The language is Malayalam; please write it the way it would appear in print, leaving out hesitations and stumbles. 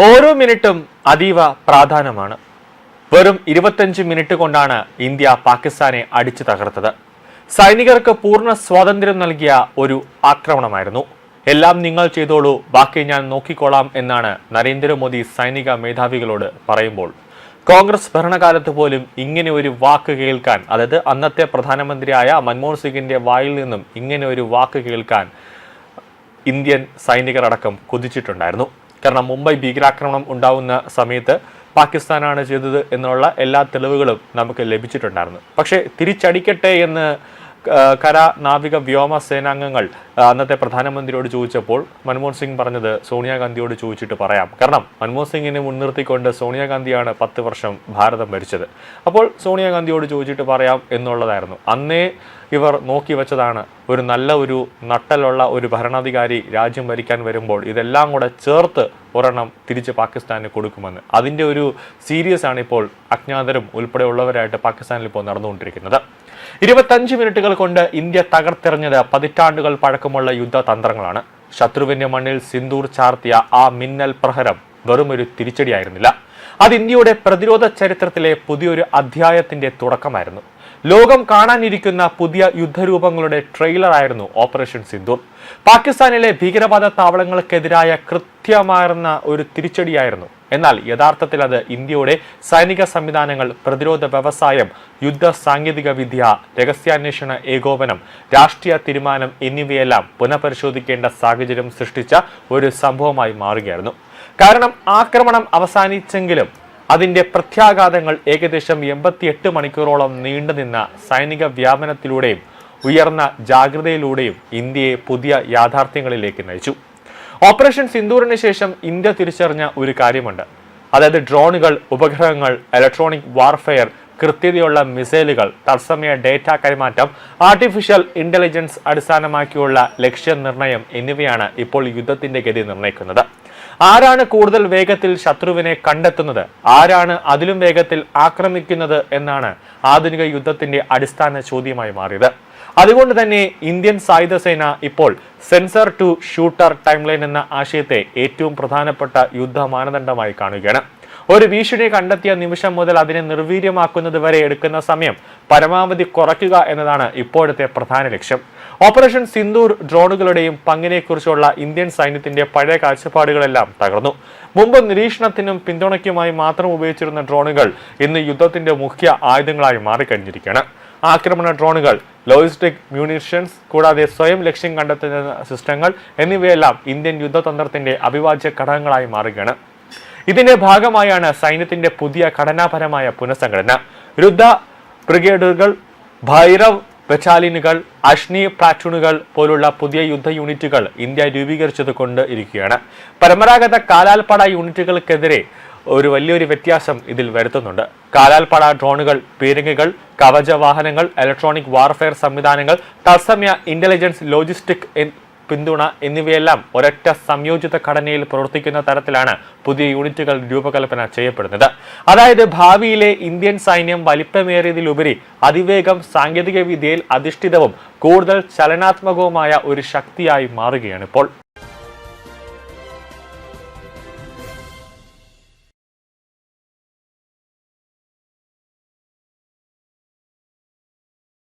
ഓരോ മിനിറ്റും അതീവ പ്രാധാന്യമാണ്. വെറും 25 മിനിറ്റ് കൊണ്ടാണ് ഇന്ത്യ പാകിസ്ഥാനെ അടിച്ചു തകർത്തത്. സൈനികർക്ക് പൂർണ്ണ സ്വാതന്ത്ര്യം നൽകിയ ഒരു ആക്രമണമായിരുന്നു. എല്ലാം നിങ്ങൾ ചെയ്തോളൂ, ബാക്കി ഞാൻ നോക്കിക്കോളാം എന്നാണ് നരേന്ദ്രമോദി സൈനിക മേധാവികളോട് പറയുമ്പോൾ, കോൺഗ്രസ് ഭരണകാലത്ത് പോലും ഇങ്ങനെ ഒരു വാക്ക് കേൾക്കാൻ, അതായത് അന്നത്തെ പ്രധാനമന്ത്രിയായ മൻമോഹൻ സിംഗിന്റെ വായിൽ നിന്നും ഇങ്ങനെ ഒരു വാക്ക് കേൾക്കാൻ ഇന്ത്യൻ സൈനികരടക്കം കൊതിച്ചിട്ടുണ്ടായിരുന്നു. കാരണം മുംബൈ ഭീകരാക്രമണം ഉണ്ടാവുന്ന സമയത്ത് പാകിസ്ഥാനാണ് ചെയ്തത് എന്നുള്ള എല്ലാ തെളിവുകളും നമുക്ക് ലഭിച്ചിട്ടുണ്ടായിരുന്നു. പക്ഷേ തിരിച്ചടിക്കട്ടെ എന്ന് കര നാവിക വ്യോമ സേനാംഗങ്ങൾ അന്നത്തെ പ്രധാനമന്ത്രിയോട് ചോദിച്ചപ്പോൾ മൻമോഹൻ സിംഗ് പറഞ്ഞത് സോണിയാഗാന്ധിയോട് ചോദിച്ചിട്ട് പറയാം. കാരണം മൻമോഹൻ സിംഗിനെ മുൻനിർത്തിക്കൊണ്ട് സോണിയാഗാന്ധിയാണ് 10 വർഷം ഭാരതം ഭരിച്ചത്. അപ്പോൾ സോണിയാഗാന്ധിയോട് ചോദിച്ചിട്ട് പറയാം എന്നുള്ളതായിരുന്നു. അന്നേ ഇവർ നോക്കി വെച്ചതാണ് ഒരു നല്ല ഒരു നട്ടലുള്ള ഒരു ഭരണാധികാരി രാജ്യം ഭരിക്കാൻ വരുമ്പോൾ ഇതെല്ലാം കൂടെ ചേർത്ത് ഒരെണ്ണം തിരിച്ച് പാകിസ്ഥാന് കൊടുക്കുമെന്ന്. അതിൻ്റെ ഒരു സീരിയസ് ആണ് ഇപ്പോൾ അജ്ഞാതരും ഉൾപ്പെടെയുള്ളവരായിട്ട് പാകിസ്ഥാനിൽ ഇപ്പോൾ നടന്നുകൊണ്ടിരിക്കുന്നത്. 25 മിനിറ്റുകൾ കൊണ്ട് ഇന്ത്യ തകർത്തെറിഞ്ഞത് പതിറ്റാണ്ടുകൾ പഴക്കമുള്ള യുദ്ധതന്ത്രങ്ങളാണ്. ശത്രുവിന്റെ മണ്ണിൽ സിന്ദൂർ ചാർത്തിയ ആ മിന്നൽ പ്രഹരം വെറുമൊരു തിരിച്ചടിയായിരുന്നില്ല. അത് ഇന്ത്യയുടെ പ്രതിരോധ ചരിത്രത്തിലെ പുതിയൊരു അധ്യായത്തിന്റെ തുടക്കമായിരുന്നു. ലോകം കാണാനിരിക്കുന്ന പുതിയ യുദ്ധരൂപങ്ങളുടെ ട്രെയിലറായിരുന്നു ഓപ്പറേഷൻ സിന്ദൂർ. പാകിസ്ഥാനിലെ ഭീകരവാദ താവളങ്ങൾക്കെതിരായ കൃത്യമാർന്ന ഒരു തിരിച്ചടിയായിരുന്നു. എന്നാൽ യഥാർത്ഥത്തിൽ അത് ഇന്ത്യയുടെ സൈനിക സംവിധാനങ്ങൾ, പ്രതിരോധ വ്യവസായം, യുദ്ധ സാങ്കേതിക വിദ്യ, രഹസ്യാന്വേഷണ ഏകോപനം, രാഷ്ട്രീയ തീരുമാനം എന്നിവയെല്ലാം പുനഃപരിശോധിക്കേണ്ട സാഹചര്യം സൃഷ്ടിച്ച ഒരു സംഭവമായി മാറുകയായിരുന്നു. കാരണം ആക്രമണം അവസാനിച്ചെങ്കിലും അതിന്റെ പ്രത്യാഘാതങ്ങൾ ഏകദേശം 88 മണിക്കൂറോളം നീണ്ടുനിന്ന സൈനിക വ്യാപനത്തിലൂടെയും ഉയർന്ന ജാഗ്രതയിലൂടെയും ഇന്ത്യയെ പുതിയ യാഥാർത്ഥ്യങ്ങളിലേക്ക് നയിച്ചു. ഓപ്പറേഷൻ സിന്ദൂറിന് ശേഷം ഇന്ത്യ തിരിച്ചറിഞ്ഞ ഒരു കാര്യമുണ്ട്. അതായത് ഡ്രോണുകൾ, ഉപഗ്രഹങ്ങൾ, ഇലക്ട്രോണിക് വാർഫെയർ, കൃത്യതയുള്ള മിസൈലുകൾ, തത്സമയ ഡേറ്റ കൈമാറ്റം, ആർട്ടിഫിഷ്യൽ ഇന്റലിജൻസ് അടിസ്ഥാനമാക്കിയുള്ള ലക്ഷ്യനിർണയം എന്നിവയാണ് ഇപ്പോൾ യുദ്ധത്തിന്റെ ഗതി നിർണ്ണയിക്കുന്നത്. ആരാണ് കൂടുതൽ വേഗത്തിൽ ശത്രുവിനെ കണ്ടെത്തുന്നത്, ആരാണ് അതിലും വേഗത്തിൽ ആക്രമിക്കുന്നത് എന്നാണ് ആധുനിക യുദ്ധത്തിന്റെ അടിസ്ഥാന ചോദ്യമായി മാറിയത്. അതുകൊണ്ട് തന്നെ ഇന്ത്യൻ സായുധ സേന ഇപ്പോൾ സെൻസർ ടു ഷൂട്ടർ ടൈംലൈൻ എന്ന ആശയത്തെ ഏറ്റവും പ്രധാനപ്പെട്ട യുദ്ധ മാനദണ്ഡമായി കാണുകയാണ്. ഒരു ഭീഷണി കണ്ടെത്തിയ നിമിഷം മുതൽ അതിനെ നിർവീര്യമാക്കുന്നത് വരെ എടുക്കുന്ന സമയം പരമാവധി കുറയ്ക്കുക എന്നതാണ് ഇപ്പോഴത്തെ പ്രധാന ലക്ഷ്യം. ഓപ്പറേഷൻ സിന്ദൂർ ഡ്രോണുകളുടെയും പങ്കിനെക്കുറിച്ചുള്ള ഇന്ത്യൻ സൈന്യത്തിന്റെ പഴയ കാഴ്ചപ്പാടുകളെല്ലാം തകർന്നു. മുമ്പ് നിരീക്ഷണത്തിനും പിന്തുണയ്ക്കുമായി മാത്രം ഉപയോഗിച്ചിരുന്ന ഡ്രോണുകൾ ഇന്ന് യുദ്ധത്തിന്റെ മുഖ്യ ആയുധങ്ങളായി മാറിക്കഴിഞ്ഞിരിക്കുകയാണ്. ആക്രമണ ഡ്രോണുകൾ, ലോജിസ്റ്റിക് മ്യൂണിഷൻസ്, കൂടാതെ സ്വയം ലക്ഷ്യം കണ്ടെത്തുന്ന സിസ്റ്റങ്ങൾ എന്നിവയെല്ലാം ഇന്ത്യൻ യുദ്ധതന്ത്രത്തിന്റെ അവിഭാജ്യ ഘടകങ്ങളായി മാറുകയാണ്. ഇതിന്റെ ഭാഗമായാണ് സൈന്യത്തിന്റെ പുതിയ ഘടനാപരമായ പുനഃസംഘടന. രുദ്ര ബ്രിഗേഡുകൾ, ഭൈരവ് ബറ്റാലിയനുകൾ, അഷ്നി പ്ലാറ്റൂണുകൾ പോലുള്ള പുതിയ യുദ്ധ യൂണിറ്റുകൾ ഇന്ത്യ രൂപീകരിച്ചത് കൊണ്ട് ഇരിക്കുകയാണ്. പരമ്പരാഗത കാലാൽപ്പട യൂണിറ്റുകൾക്കെതിരെ ഒരു വലിയൊരു വ്യത്യാസം ഇതിൽ വരുത്തുന്നുണ്ട്. കാലാൽപ്പട ഡ്രോണുകൾ, പീരങ്കികൾ, കവച വാഹനങ്ങൾ, ഇലക്ട്രോണിക് വാർഫെയർ സംവിധാനങ്ങൾ, തത്സമയ ഇന്റലിജൻസ്, ലോജിസ്റ്റിക് പിന്തുണ എന്നിവയെല്ലാം ഒരൊറ്റ സംയോജിത ഘടനയിൽ പ്രവർത്തിക്കുന്ന തരത്തിലാണ് പുതിയ യൂണിറ്റുകൾ രൂപകൽപ്പന ചെയ്യപ്പെടുന്നത്. അതായത് ഭാവിയിലെ ഇന്ത്യൻ സൈന്യം വലിപ്പമേറിയതിലുപരി അതിവേഗം സാങ്കേതിക വിദ്യയിൽ അധിഷ്ഠിതവും കൂടുതൽ ചലനാത്മകവുമായ ഒരു ശക്തിയായി മാറുകയാണ് ഇപ്പോൾ.